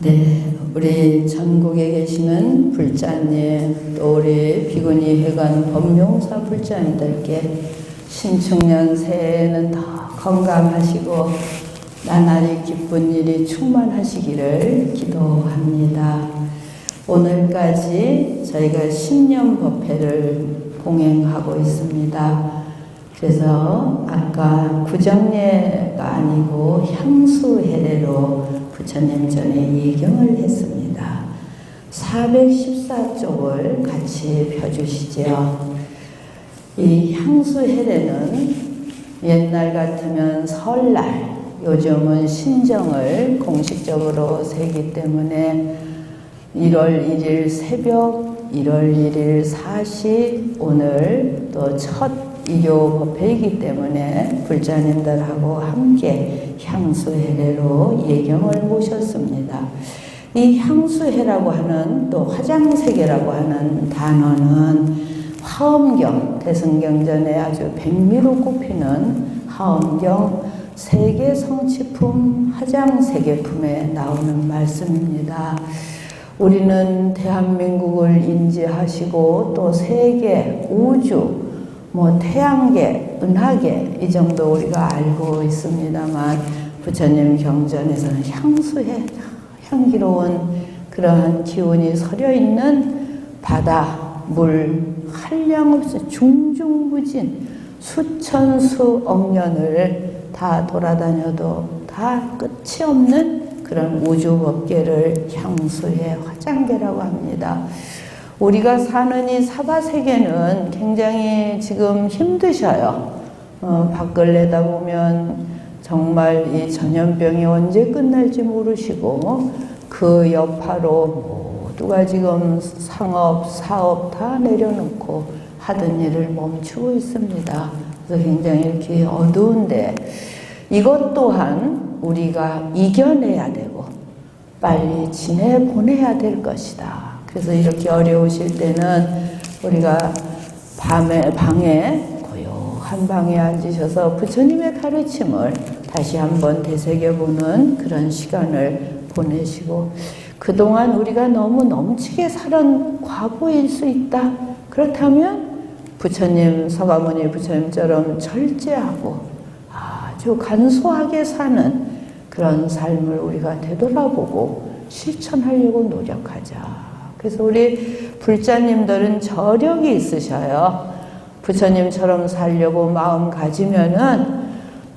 네, 우리 전국에 계시는 불자님, 또 우리 비구니 회관 법룡사 불자님들께 신축년 새해에는 더 건강하시고 나날이 기쁜 일이 충만하시기를 기도합니다. 오늘까지 저희가 신년법회를 봉행하고 있습니다. 그래서 아까 구정례가 아니고 향수해례로 부처님 전에 예경을 했습니다. 414쪽을 같이 펴주시죠. 이 향수해례는 옛날 같으면 설날, 요즘은 신정을 공식적으로 세기 때문에 1월 1일 새벽, 1월 1일 사시, 오늘 또 첫 일요 법회이기 때문에 불자님들하고 함께 향수해례로 예경을 모셨습니다. 이 향수해라고 하는 또 화장세계라고 하는 단어는 화엄경, 대승경전에 아주 백미로 꼽히는 화엄경 세계 성취품 화장세계품에 나오는 말씀입니다. 우리는 대한민국을 인지하시고 또 세계, 우주, 태양계, 은하계 이 정도 우리가 알고 있습니다만 부처님 경전에서는 향수해, 향기로운 그러한 기운이 서려 있는 바다, 물, 한량없이 중중무진 수천수억 년을 다 돌아다녀도 다 끝이 없는 그런 우주법계를 향수해 화장계라고 합니다. 우리가 사는 이 사바세계는 굉장히 지금 힘드셔요. 밖을 내다보면 정말 이 전염병이 언제 끝날지 모르시고 그 여파로 모두가 지금 상업, 사업 다 내려놓고 하던 일을 멈추고 있습니다. 그래서 굉장히 이렇게 어두운데 이것 또한 우리가 이겨내야 되고 빨리 지내보내야 될 것이다. 그래서 이렇게 어려우실 때는 우리가 방에 고요한 방에 앉으셔서 부처님의 가르침을 다시 한번 되새겨보는 그런 시간을 보내시고 그동안 우리가 너무 넘치게 살은 과부일 수 있다. 그렇다면 부처님, 서가모니 부처님처럼 절제하고 아주 간소하게 사는 그런 삶을 우리가 되돌아보고 실천하려고 노력하자. 그래서 우리 불자님들은 저력이 있으셔요. 부처님처럼 살려고 마음 가지면은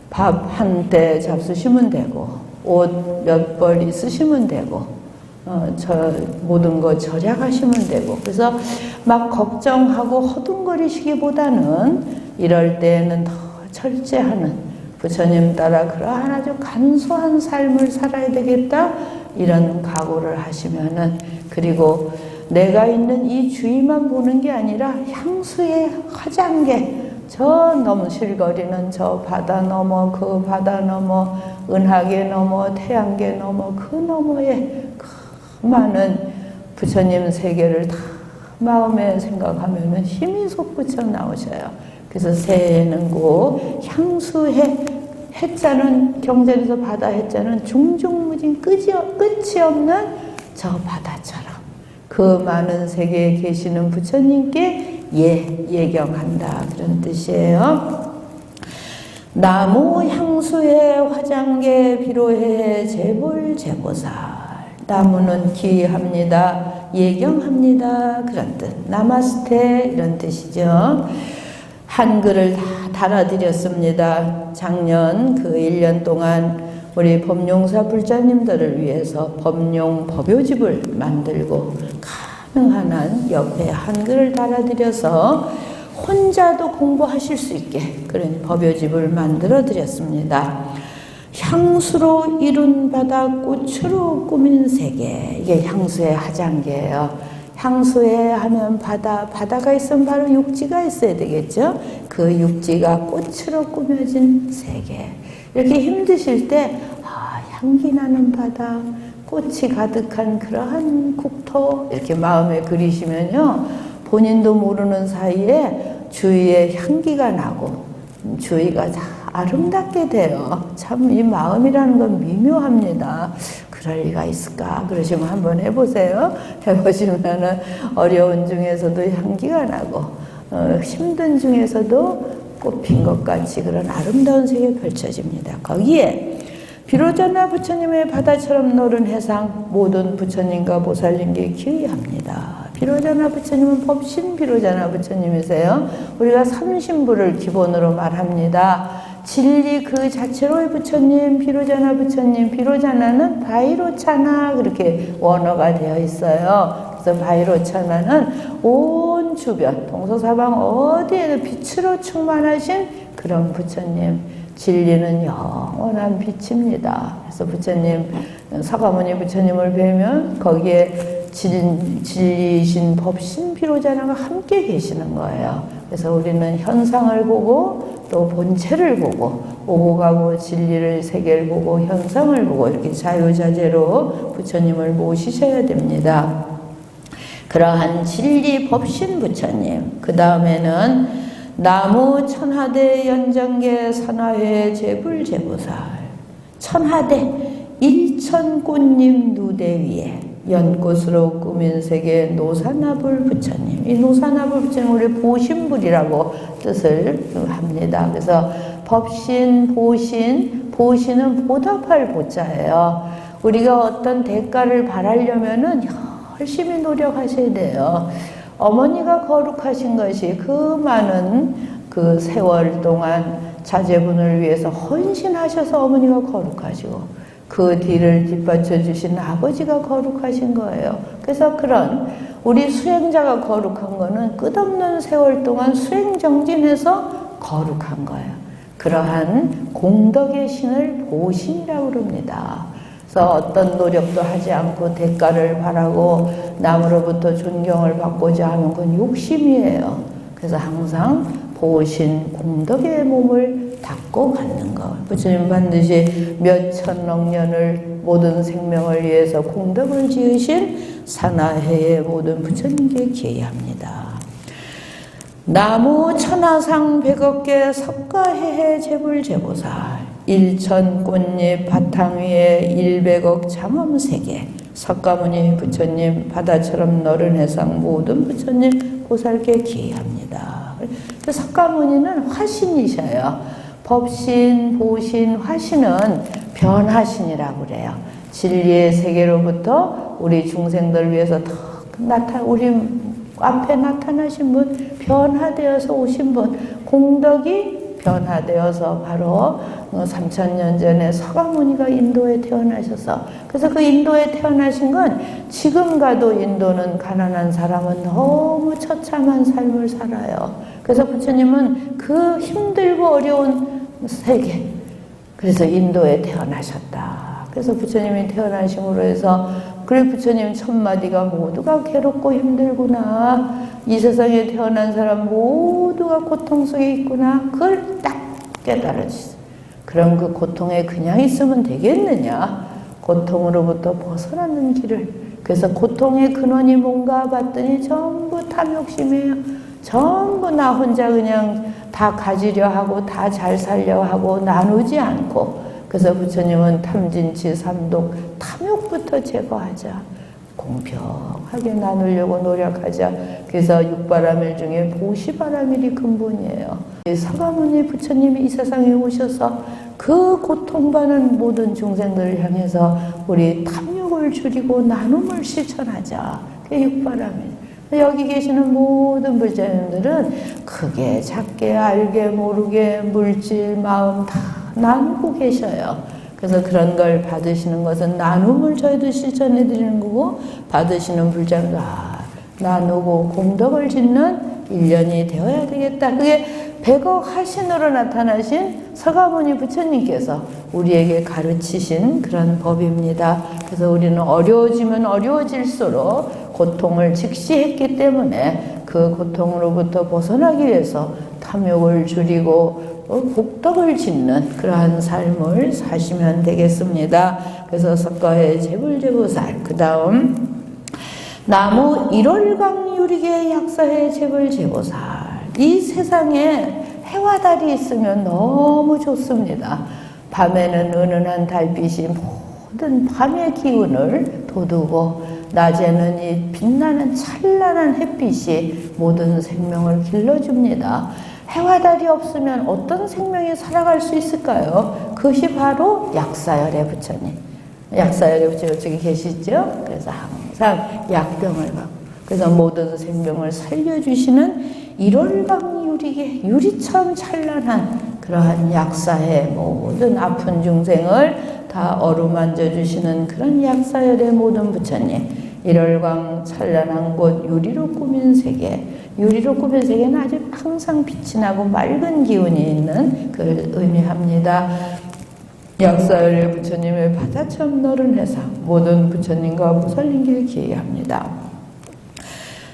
밥 한 때 잡수시면 되고 옷 몇 벌 있으시면 되고 모든 거 절약하시면 되고 그래서 막 걱정하고 허둥거리시기보다는 이럴 때에는 더 절제하는 부처님 따라 그러한 아주 간소한 삶을 살아야 되겠다 이런 각오를 하시면은 그리고 내가 있는 이 주위만 보는 게 아니라 향수의 화장계 저 넘실거리는 저 바다 넘어 그 바다 넘어 은하계 넘어 태양계 넘어 그 너머에 그 많은 부처님 세계를 다 마음에 생각하면은 힘이 솟구쳐 나오셔요. 그래서 새해에는 곧 향수해 해자는 경전에서 바다 해자는 중중무진 끝이 없는 저 바다처럼 그 많은 세계에 계시는 부처님께 예경한다 그런 뜻이에요. 나무 향수해 화장계 비로해 제볼제보살 나무는 기합니다. 예경합니다. 그런 뜻. 나마스테 이런 뜻이죠. 한글을 다 달아드렸습니다. 작년 그 1년 동안 우리 법룡사 불자님들을 위해서 법룡 법요집을 만들고 가능한 한 옆에 한글을 달아드려서 혼자도 공부하실 수 있게 그런 법요집을 만들어 드렸습니다. 향수로 이룬 바다 꽃으로 꾸민 세계 이게 향수의 화장계예요. 향수에 하면 바다가 있으면 바로 육지가 있어야 되겠죠. 그 육지가 꽃으로 꾸며진 세계 이렇게 힘드실 때 향기 나는 바다 꽃이 가득한 그러한 국토 이렇게 마음에 그리시면요 본인도 모르는 사이에 주위에 향기가 나고 주위가 다 아름답게 돼요. 참 이 마음이라는 건 미묘합니다. 그럴 리가 있을까? 그러시면 한번 해보세요. 해보시면은 어려운 중에서도 향기가 나고 힘든 중에서도 꽃핀 것 같이 그런 아름다운 세계 펼쳐집니다. 거기에 비로자나 부처님의 바다처럼 노른 해상 모든 부처님과 보살님께 기의합니다. 비로자나 부처님은 법신 비로자나 부처님이세요. 우리가 삼신부를 기본으로 말합니다. 진리 그 자체로의 부처님, 비로자나 부처님, 비로자나는 바이로차나 그렇게 원어가 되어 있어요. 그래서 바이로차나는 온 주변, 동서사방 어디에도 빛으로 충만하신 그런 부처님, 진리는 영원한 빛입니다. 그래서 부처님, 사가모니 부처님을 뵈면 거기에 진리이신 법신 비로자나가 함께 계시는 거예요. 그래서 우리는 현상을 보고 또 본체를 보고 오고 가고 진리를 세계를 보고 현상을 보고 이렇게 자유자재로 부처님을 모시셔야 됩니다. 그러한 진리 법신 부처님, 그 다음에는 나무 천하대 연정계 산화회 제불제보살, 천하대 일천꽃님 누대 위에 연꽃으로 꾸민 세계 노사나불 부처님. 이 노사나불 부처님 우리 보신불이라고 뜻을 합니다. 그래서 법신, 보신, 보신은 보답할 보자예요. 우리가 어떤 대가를 바라려면은 열심히 노력하셔야 돼요. 어머니가 거룩하신 것이 그 많은 그 세월 동안 자제분을 위해서 헌신하셔서 어머니가 거룩하시고 그 뒤를 뒷받쳐 주신 아버지가 거룩하신 거예요. 그래서 그런 우리 수행자가 거룩한 거는 끝없는 세월 동안 수행정진해서 거룩한 거예요. 그러한 공덕의 신을 보신이라고 그럽니다. 그래서 어떤 노력도 하지 않고 대가를 바라고 남으로부터 존경을 받고자 하는 건 욕심이에요. 그래서 항상 보신 공덕의 몸을 닦고 갖는 것. 부처님 반드시 몇천억 년을 모든 생명을 위해서 공덕을 지으신 산하해의 모든 부처님께 기회합니다. 나무 천하상 백억개 석가해해 제불제보살 일천 꽃잎 바탕 위에 100억 장엄세계 석가모니 부처님 바다처럼 너른 해상 모든 부처님 보살께 기회합니다. 석가모니는 화신이셔요. 법신, 보신, 화신은 변화신이라고 그래요. 진리의 세계로부터 우리 중생들 위해서 우리 앞에 나타나신 분, 변화되어서 오신 분, 공덕이 변화되어서 바로 3000년 전에 서가모니가 인도에 태어나셔서 그래서 그 인도에 태어나신 건 지금 가도 인도는 가난한 사람은 너무 처참한 삶을 살아요. 그래서 부처님은 그 힘들고 어려운 세계 그래서 인도에 태어나셨다. 그래서 부처님이 태어나심으로 해서 그래 부처님 첫마디가 모두가 괴롭고 힘들구나. 이 세상에 태어난 사람 모두가 고통 속에 있구나. 그걸 딱 깨달아주세요. 그럼 그 고통에 그냥 있으면 되겠느냐. 고통으로부터 벗어나는 길을. 그래서 고통의 근원이 뭔가 봤더니 전부 탐욕심이에요. 전부 나 혼자 그냥 다 가지려 하고 다 잘 살려 하고 나누지 않고 그래서 부처님은 탐진치 삼독 탐욕부터 제거하자. 공평하게 나누려고 노력하자. 그래서 육바라밀 중에 보시바라밀이 근본이에요. 서가모니 부처님이 이 세상에 오셔서 그 고통받는 모든 중생들을 향해서 우리 탐욕을 줄이고 나눔을 실천하자. 그게 육바라밀. 여기 계시는 모든 불자님들은 크게 작게 알게 모르게 물질 마음 다 나누고 계셔요. 그래서 그런 걸 받으시는 것은 나눔을 저희도 실천해 드리는 거고 받으시는 불자님도 나누고 공덕을 짓는 일련이 되어야 되겠다. 그게 100억 화신으로 나타나신 서가모니 부처님께서 우리에게 가르치신 그런 법입니다. 그래서 우리는 어려워지면 어려워질수록 고통을 직시했기 때문에 그 고통으로부터 벗어나기 위해서 탐욕을 줄이고 복덕을 짓는 그러한 삶을 사시면 되겠습니다. 그래서 석가의 제불제보살, 그 다음 나무 일월강 유리계 약사의 제불제보살. 이 세상에 해와 달이 있으면 너무 좋습니다. 밤에는 은은한 달빛이 모든 밤의 기운을 돋우고 낮에는 이 빛나는 찬란한 햇빛이 모든 생명을 길러줍니다. 해와 달이 없으면 어떤 생명이 살아갈 수 있을까요? 그것이 바로 약사열의 부처님. 약사열의 부처님 저기 계시죠? 그래서 항상 약병을 받고 그래서 모든 생명을 살려주시는 일월강 유리계 유리처럼 찬란한 그러한 약사의 모든 아픈 중생을 다 어루만져 주시는 그런 약사열의 모든 부처님. 일월광 찬란한 곳 유리로 꾸민 세계. 유리로 꾸민 세계는 아주 항상 빛이 나고 맑은 기운이 있는 그걸 의미합니다. 약사열의 부처님의 바다처럼 너른 해상 모든 부처님과 무설린길 기회합니다.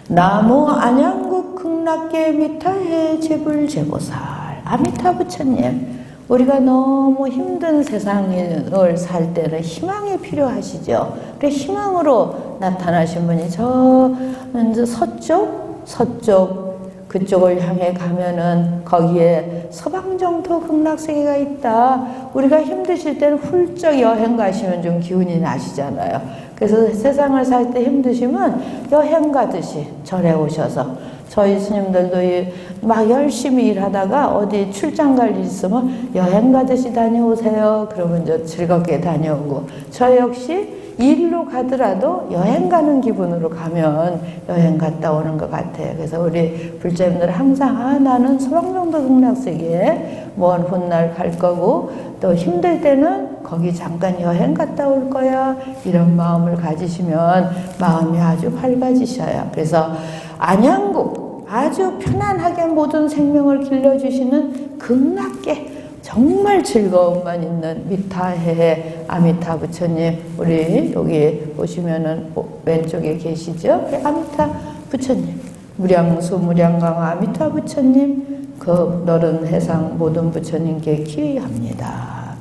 나무 안양국 극락계 미타해 제불제보살 아미타 부처님. 우리가 너무 힘든 세상을 살 때는 희망이 필요하시죠. 그래 희망으로 나타나신 분이 저 서쪽 그쪽을 향해 가면은 거기에 서방정토 극락세계가 있다. 우리가 힘드실 때는 훌쩍 여행 가시면 좀 기운이 나시잖아요. 그래서 세상을 살 때 힘드시면 여행 가듯이 절에 오셔서 저희 스님들도 막 열심히 일하다가 어디 출장 갈 일 있으면 여행 가듯이 다녀오세요. 그러면 저 즐겁게 다녀오고 저 역시 일로 가더라도 여행 가는 기분으로 가면 여행 갔다 오는 것 같아요. 그래서 우리 불자님들 항상 나는 서방정토 극락세계에 먼 훗날 갈 거고 또 힘들 때는 거기 잠깐 여행 갔다 올 거야. 이런 마음을 가지시면 마음이 아주 밝아지셔요. 그래서 안양국 아주 편안하게 모든 생명을 길러주시는 극락계 정말 즐거움만 있는 미타해 아미타 부처님 우리 여기 보시면은 왼쪽에 계시죠? 아미타 부처님 무량수 무량강 아미타 부처님 그 너른 해상 모든 부처님께 기합니다.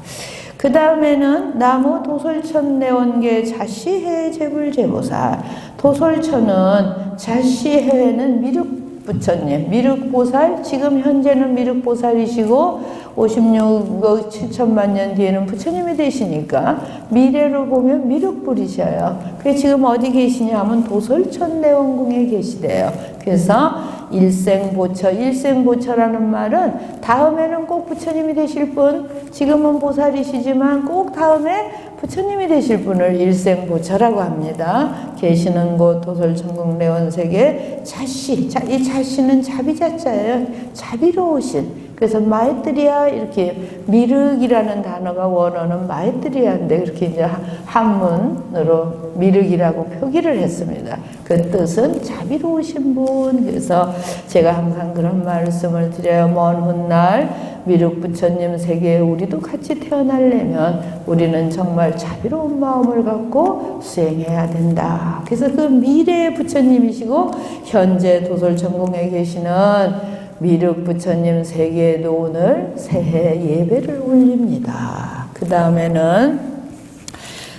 그 다음에는 나무 도솔천 내원계 자시해 제불제보살 도솔천은 자시해는 미륵 부처님, 미륵보살, 지금 현재는 미륵보살이시고 56억 7천만 년 뒤에는 부처님이 되시니까 미래로 보면 미륵불이셔요. 그래서 지금 어디 계시냐 하면 도솔천 내원궁에 계시대요. 그래서 일생보처라는 말은 다음에는 꼭 부처님이 되실 분, 지금은 보살이시지만 꼭 다음에 부처님이 되실 분을 일생보처라고 합니다. 계시는 곳 도솔천궁 내원세계 자시, 이 자시는 자비자자예요. 자비로우신. 그래서 마에뜨리야 이렇게 미륵이라는 단어가 원어는 마에뜨리야인데 그렇게 이제 한문으로 미륵이라고 표기를 했습니다. 그 뜻은 자비로우신 분. 그래서 제가 항상 그런 말씀을 드려요. 먼 훗날 미륵 부처님 세계에 우리도 같이 태어나려면 우리는 정말 자비로운 마음을 갖고 수행해야 된다. 그래서 그 미래의 부처님이시고 현재 도솔천궁에 계시는 미륵 부처님 세계에도 오늘 새해 예배를 올립니다. 그 다음에는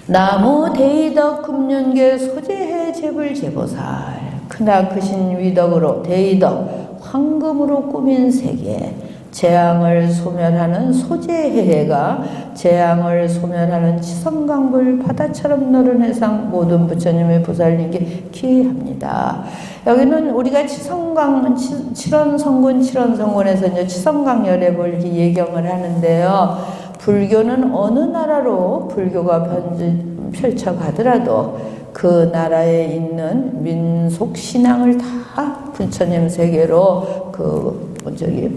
나무 대이덕 금륜계 소재해 제불제보살 크나크신 위덕으로 대이덕 황금으로 꾸민 세계 재앙을 소멸하는 소재해가 재앙을 소멸하는 치성강불 바다처럼 너른 해상 모든 부처님의 보살님께 기합니다. 여기는 우리가 치성강 칠원성군에서 이제 치성강열애불 예경을 하는데요. 불교는 어느 나라로 불교가 펼쳐가더라도 그 나라에 있는 민속 신앙을 다 부처님 세계로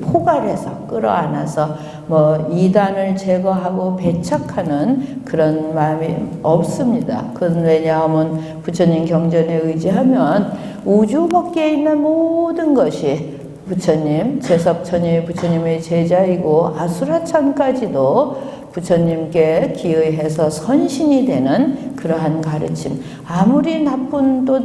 포괄해서 끌어안아서 이단을 제거하고 배척하는 그런 마음이 없습니다. 그건 왜냐하면 부처님 경전에 의지하면 우주 밖에 있는 모든 것이 부처님, 제섭천이 부처님의 제자이고 아수라천까지도 부처님께 기의해서 선신이 되는 그러한 가르침. 아무리 나쁜 또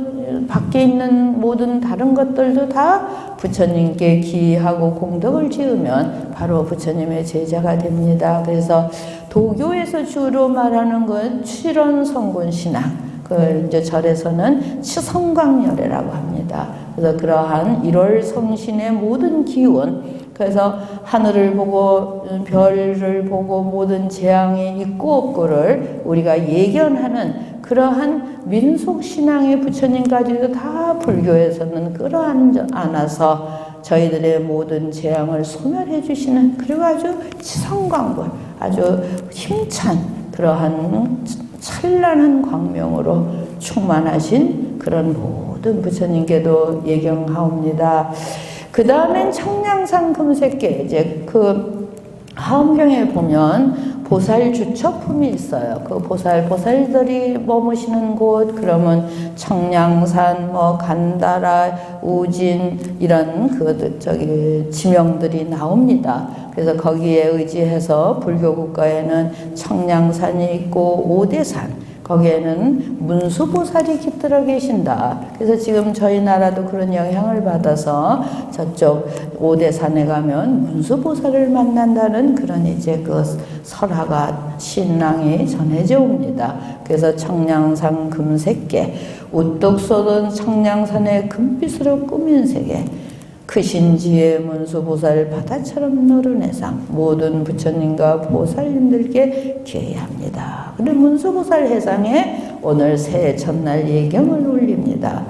밖에 있는 모든 다른 것들도 다 부처님께 기의하고 공덕을 지으면 바로 부처님의 제자가 됩니다. 그래서 도교에서 주로 말하는 건 칠원성군 신앙. 그걸 이제 절에서는 치성강열애라고 합니다. 그래서 그러한 1월 성신의 모든 기운, 그래서 하늘을 보고 별을 보고 모든 재앙이 있고 없고를 우리가 예견하는 그러한 민속신앙의 부처님까지도 다 불교에서는 끌어안아서 저희들의 모든 재앙을 소멸해 주시는, 그리고 아주 지성광불, 아주 힘찬 그러한 찬란한 광명으로 충만하신 그런 모든 부처님께도 예경하옵니다. 그 다음엔 청량산 금색계, 이제 그 하엄경에 보면 보살 주처품이 있어요. 그 보살들이 머무시는 곳, 그러면 청량산, 간다라, 우진, 이런 지명들이 나옵니다. 그래서 거기에 의지해서 불교 국가에는 청량산이 있고 오대산, 거기에는 문수보살이 깃들어 계신다. 그래서 지금 저희 나라도 그런 영향을 받아서 저쪽 오대산에 가면 문수보살을 만난다는 그런 이제 그 설화가 신앙이 전해져 옵니다. 그래서 청량산 금색계, 우뚝 솟은 청량산의 금빛으로 꾸민 세계, 크신 지혜 문수보살 바다처럼 노른 해상, 모든 부처님과 보살님들께 기회합니다. 그리고 문수보살 해상에 오늘 새해 첫날 예경을 올립니다.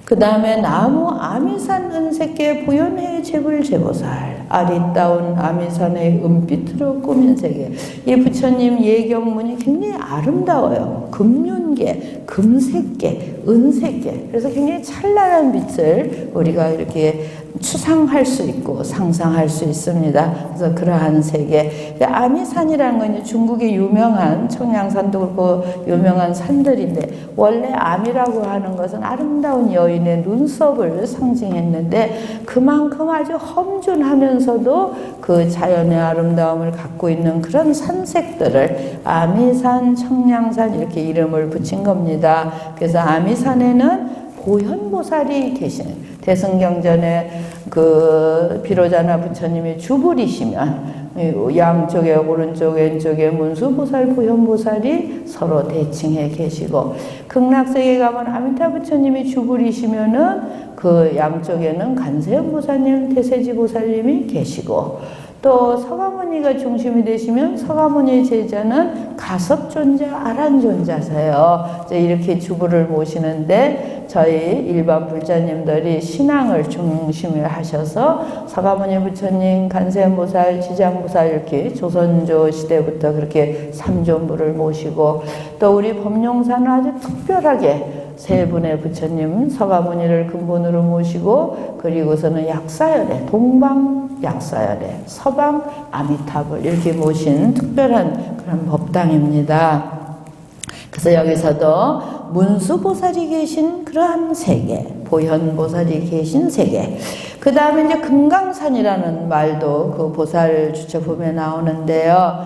그 다음에 나무 아미산 은색계 보현해 제불제보살, 아리따운 아미산의 은빛으로 꾸민 세계. 이 부처님 예경문이 굉장히 아름다워요. 금륜계, 금색계, 은색계. 그래서 굉장히 찬란한 빛을 우리가 이렇게 추상할 수 있고 상상할 수 있습니다. 그래서 그러한 세계. 아미산이라는 건 중국의 유명한, 청량산도 그렇고 유명한 산들인데, 원래 아미라고 하는 것은 아름다운 여인의 눈썹을 상징했는데, 그만큼 아주 험준하면서도 그 자연의 아름다움을 갖고 있는 그런 산색들을 아미산, 청량산 이렇게 이름을 붙인 겁니다. 그래서 아미산에는 보현보살이 계시는, 대승경전에 그 비로자나 부처님이 주불이시면 양쪽에 오른쪽 왼쪽에 문수보살 보현보살이 서로 대칭해 계시고, 극락세계 가면 아미타 부처님이 주불이시면은 그 양쪽에는 간세음보살님, 대세지보살님이 계시고, 또 서가모니가 중심이 되시면 서가모니의 제자는 가섭존자, 아란존자세요. 이렇게 주부를 모시는데, 저희 일반 불자님들이 신앙을 중심을 하셔서 서가모니 부처님, 간세음보살, 지장보살 이렇게 조선조 시대부터 그렇게 삼존부를 모시고, 또 우리 법룡사는 아주 특별하게 세 분의 부처님, 서가모니를 근본으로 모시고, 그리고서는 약사열에, 동방 약사열에, 서방 아미타불 이렇게 모신 특별한 그런 법당입니다. 그래서 여기서도 문수보살이 계신 그러한 세계, 보현보살이 계신 세계, 그 다음에 이제 금강산이라는 말도 그 보살 주처품에 나오는데요.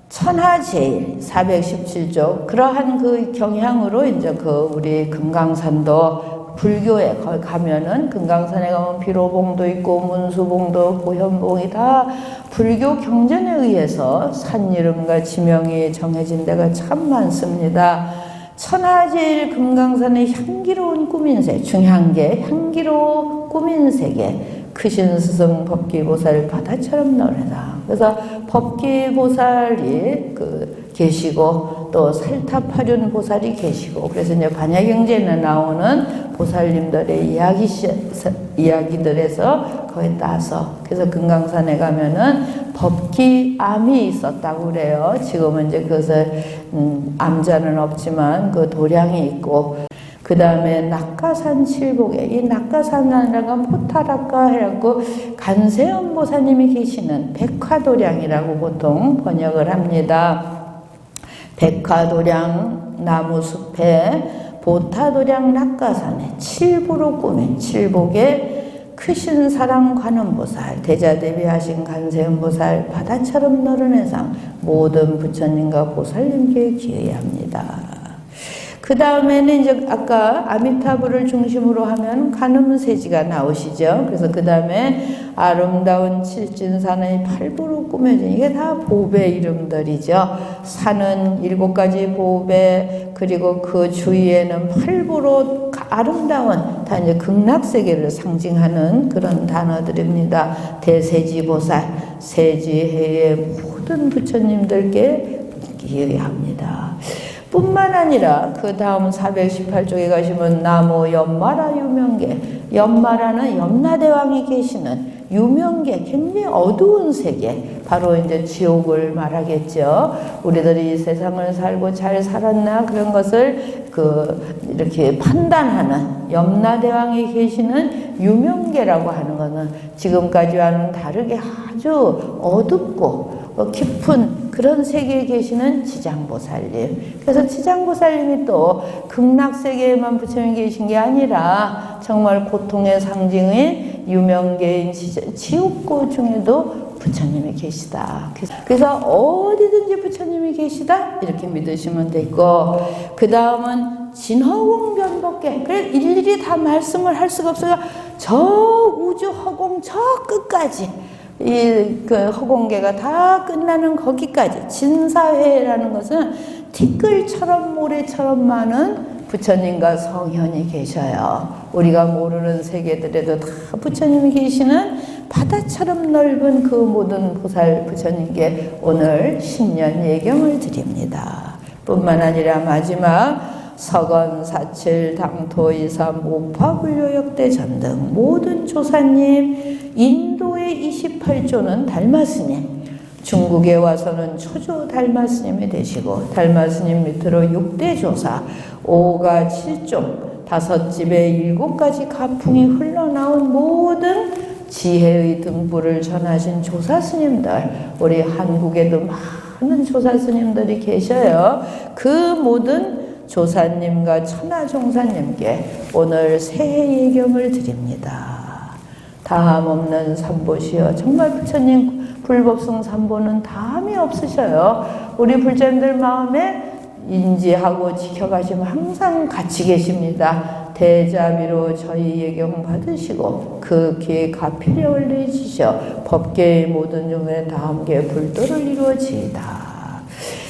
천하제일 417조, 그러한 그 경향으로 이제 그 우리 금강산도 불교에 거기 가면은, 금강산에 가면 비로봉도 있고 문수봉도 보현봉이 다 불교 경전에 의해서 산 이름과 지명이 정해진 데가 참 많습니다. 천하제일 금강산의 향기로운 꾸민세, 중요한 게 향기로 꾸민 세계, 크신 스승 법기보살 바다처럼 노래다. 그래서 법기보살이 계시고, 또 살타파륜 보살이 계시고, 그래서 이제 반야경전에 나오는 보살님들의 이야기들에서 거기에 따서, 그래서 금강산에 가면은 법기암이 있었다고 그래요. 지금은 이제 그것을 암자는 없지만 그 도량이 있고, 그 다음에 낙가산 칠복에, 이 낙가산이라는 건 포타락가 해갖고 간세음보살님이 계시는 백화도량이라고 보통 번역을 합니다. 백화도량 나무숲에 보타도량 낙가산에 칠부로 꾸민 칠복에 크신 사랑 관음보살, 대자대비하신 간세음보살, 바다처럼 노른 해상, 모든 부처님과 보살님께 기회합니다. 그 다음에는 이제 아까 아미타불을 중심으로 하면 간음세지가 나오시죠. 그래서 그 다음에 아름다운 칠진산의 팔부로 꾸며진, 이게 다 보배 이름들이죠. 산은 7가지 보배, 그리고 그 주위에는 팔부로 아름다운 다 이제 극락세계를 상징하는 그런 단어들입니다. 대세지보살, 세지해의 모든 부처님들께 기여합니다. 뿐만 아니라 그 다음 418쪽에 가시면 나무 연마라 유명계, 연마라는 염라대왕이 계시는 유명계, 굉장히 어두운 세계, 바로 이제 지옥을 말하겠죠. 우리들이 이 세상을 살고 잘 살았나 그런 것을 이렇게 판단하는 염라대왕이 계시는 유명계라고 하는 것은 지금까지와는 다르게 아주 어둡고 깊은 그런 세계에 계시는 지장보살님. 그래서 지장보살님이 또 극락세계에만 부처님이 계신 게 아니라 정말 고통의 상징인 유명계인 지옥고 중에도 부처님이 계시다. 그래서 어디든지 부처님이 계시다 이렇게 믿으시면 되고, 그 다음은 진허공변법계. 그래 일일이 다 말씀을 할 수가 없어요. 저 우주 허공 저 끝까지 그 허공계가 다 끝나는 거기까지 진사회라는 것은 티끌처럼 모래처럼 많은 부처님과 성현이 계셔요. 우리가 모르는 세계들에도 다 부처님이 계시는 바다처럼 넓은 그 모든 보살 부처님께 오늘 신년 예경을 드립니다. 뿐만 아니라 마지막 서건, 사칠, 당토, 이삼, 오파, 불교, 역대, 전등 모든 조사님, 인도의 28조는 달마스님, 중국에 와서는 초조 달마스님이 되시고, 달마스님 밑으로 6대 조사, 5가 7종, 5집에 7가지 가풍이 흘러나온 모든 지혜의 등불을 전하신 조사스님들, 우리 한국에도 많은 조사스님들이 계셔요. 그 모든 조사님과 천하종사님께 오늘 새해 예경을 드립니다. 다함 없는 삼보시여, 정말 부처님 불법성 삼보는 다함이 없으셔요. 우리 불자님들 마음에 인지하고 지켜가시면 항상 같이 계십니다. 대자비로 저희 예경 받으시고 그 기에 가필력을 내주시어 법계의 모든 종에 다 함께 불도를 이루어지이다.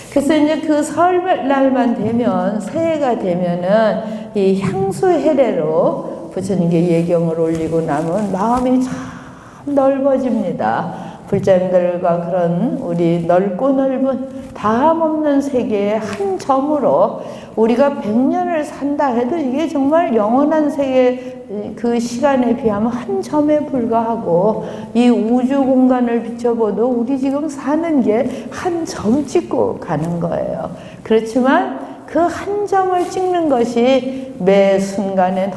그래서 이제 그 설날만 되면, 새해가 되면은 이 향수해례로 부처님께 예경을 올리고 나면 마음이 참 넓어집니다. 불자님들과 그런 우리 넓고 넓은 다함 없는 세계의 한 점으로 우리가 100년을 산다 해도 이게 정말 영원한 세계 그 시간에 비하면 한 점에 불과하고, 이 우주 공간을 비춰봐도 우리 지금 사는 게 한 점 찍고 가는 거예요. 그렇지만 그 한 점을 찍는 것이 매 순간에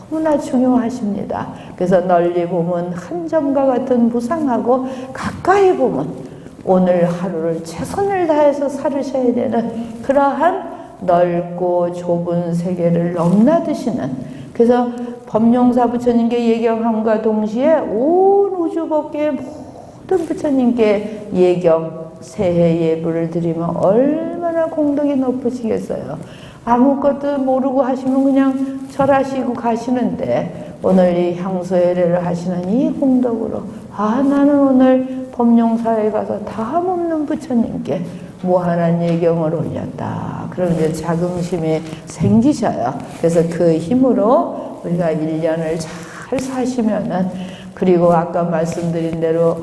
너무나 중요하십니다. 그래서 널리 보면 한 점과 같은 무상하고, 가까이 보면 오늘 하루를 최선을 다해서 살으셔야 되는 그러한 넓고 좁은 세계를 넘나드시는, 그래서 법룡사 부처님께 예경함과 동시에 온 우주법계의 모든 부처님께 예경, 새해 예불을 드리면 얼마나 공덕이 높으시겠어요. 아무것도 모르고 하시면 그냥 절하시고 가시는데, 오늘 이 향수회례를 하시는 이 공덕으로 나는 오늘 법룡사에 가서 다함 없는 부처님께 무한한 예경을 올렸다. 그럼 이제 자긍심이 생기셔요. 그래서 그 힘으로 우리가 1년을 잘 사시면은, 그리고 아까 말씀드린 대로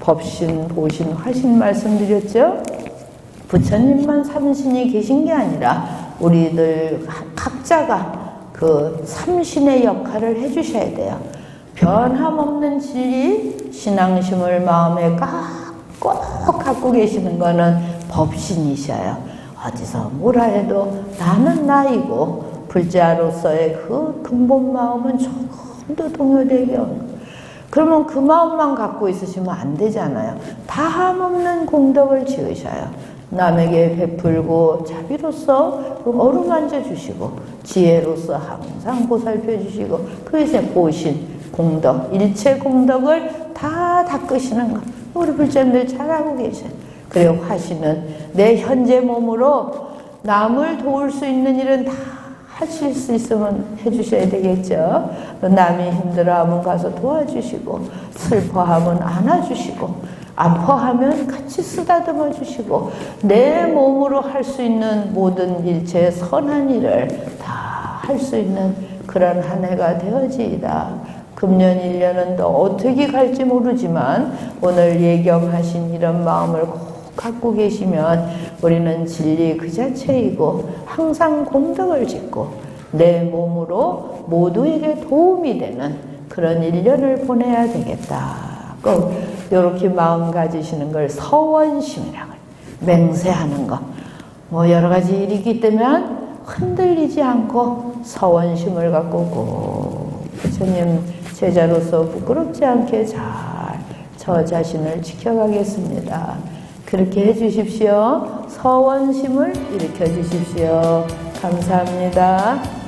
법신, 보신, 화신 말씀드렸죠? 부처님만 삼신이 계신 게 아니라 우리들 각자가 그 삼신의 역할을 해주셔야 돼요. 변함없는 진리, 신앙심을 마음에 꼭 갖고 계시는 거는 법신이셔요. 어디서 뭐라 해도 나는 나이고, 불자로서의 그 근본 마음은 조금도 동요되게 없는 거예요. 그러면 그 마음만 갖고 있으시면 안 되잖아요. 다함 없는 공덕을 지으셔요. 남에게 베풀고 자비로서 어루만져 주시고, 지혜로서 항상 보살펴 주시고, 그것에 보신 공덕, 일체 공덕을 다 닦으시는 거 우리 불자님들 잘하고 계셔요. 그리고 화신은 내 현재 몸으로 남을 도울 수 있는 일은 다 하실 수 있으면 해주셔야 되겠죠. 남이 힘들어하면 가서 도와주시고, 슬퍼하면 안아주시고, 아파하면 같이 쓰다듬어 주시고, 내 몸으로 할 수 있는 모든 일체의 선한 일을 다 할 수 있는 그런 한 해가 되어지이다. 금년 1년은 또 어떻게 갈지 모르지만 오늘 예경하신 이런 마음을 꼭 갖고 계시면 우리는 진리 그 자체이고 항상 공덕을 짓고 내 몸으로 모두에게 도움이 되는 그런 1년을 보내야 되겠다. 꼭 이렇게 마음 가지시는 걸 서원심이라고 해요. 맹세하는 거. 뭐 여러 가지 일이 있기 때문에 흔들리지 않고 서원심을 갖고 꼭 부처님 제자로서 부끄럽지 않게 잘 저 자신을 지켜가겠습니다. 그렇게 해주십시오. 서원심을 일으켜 주십시오. 감사합니다.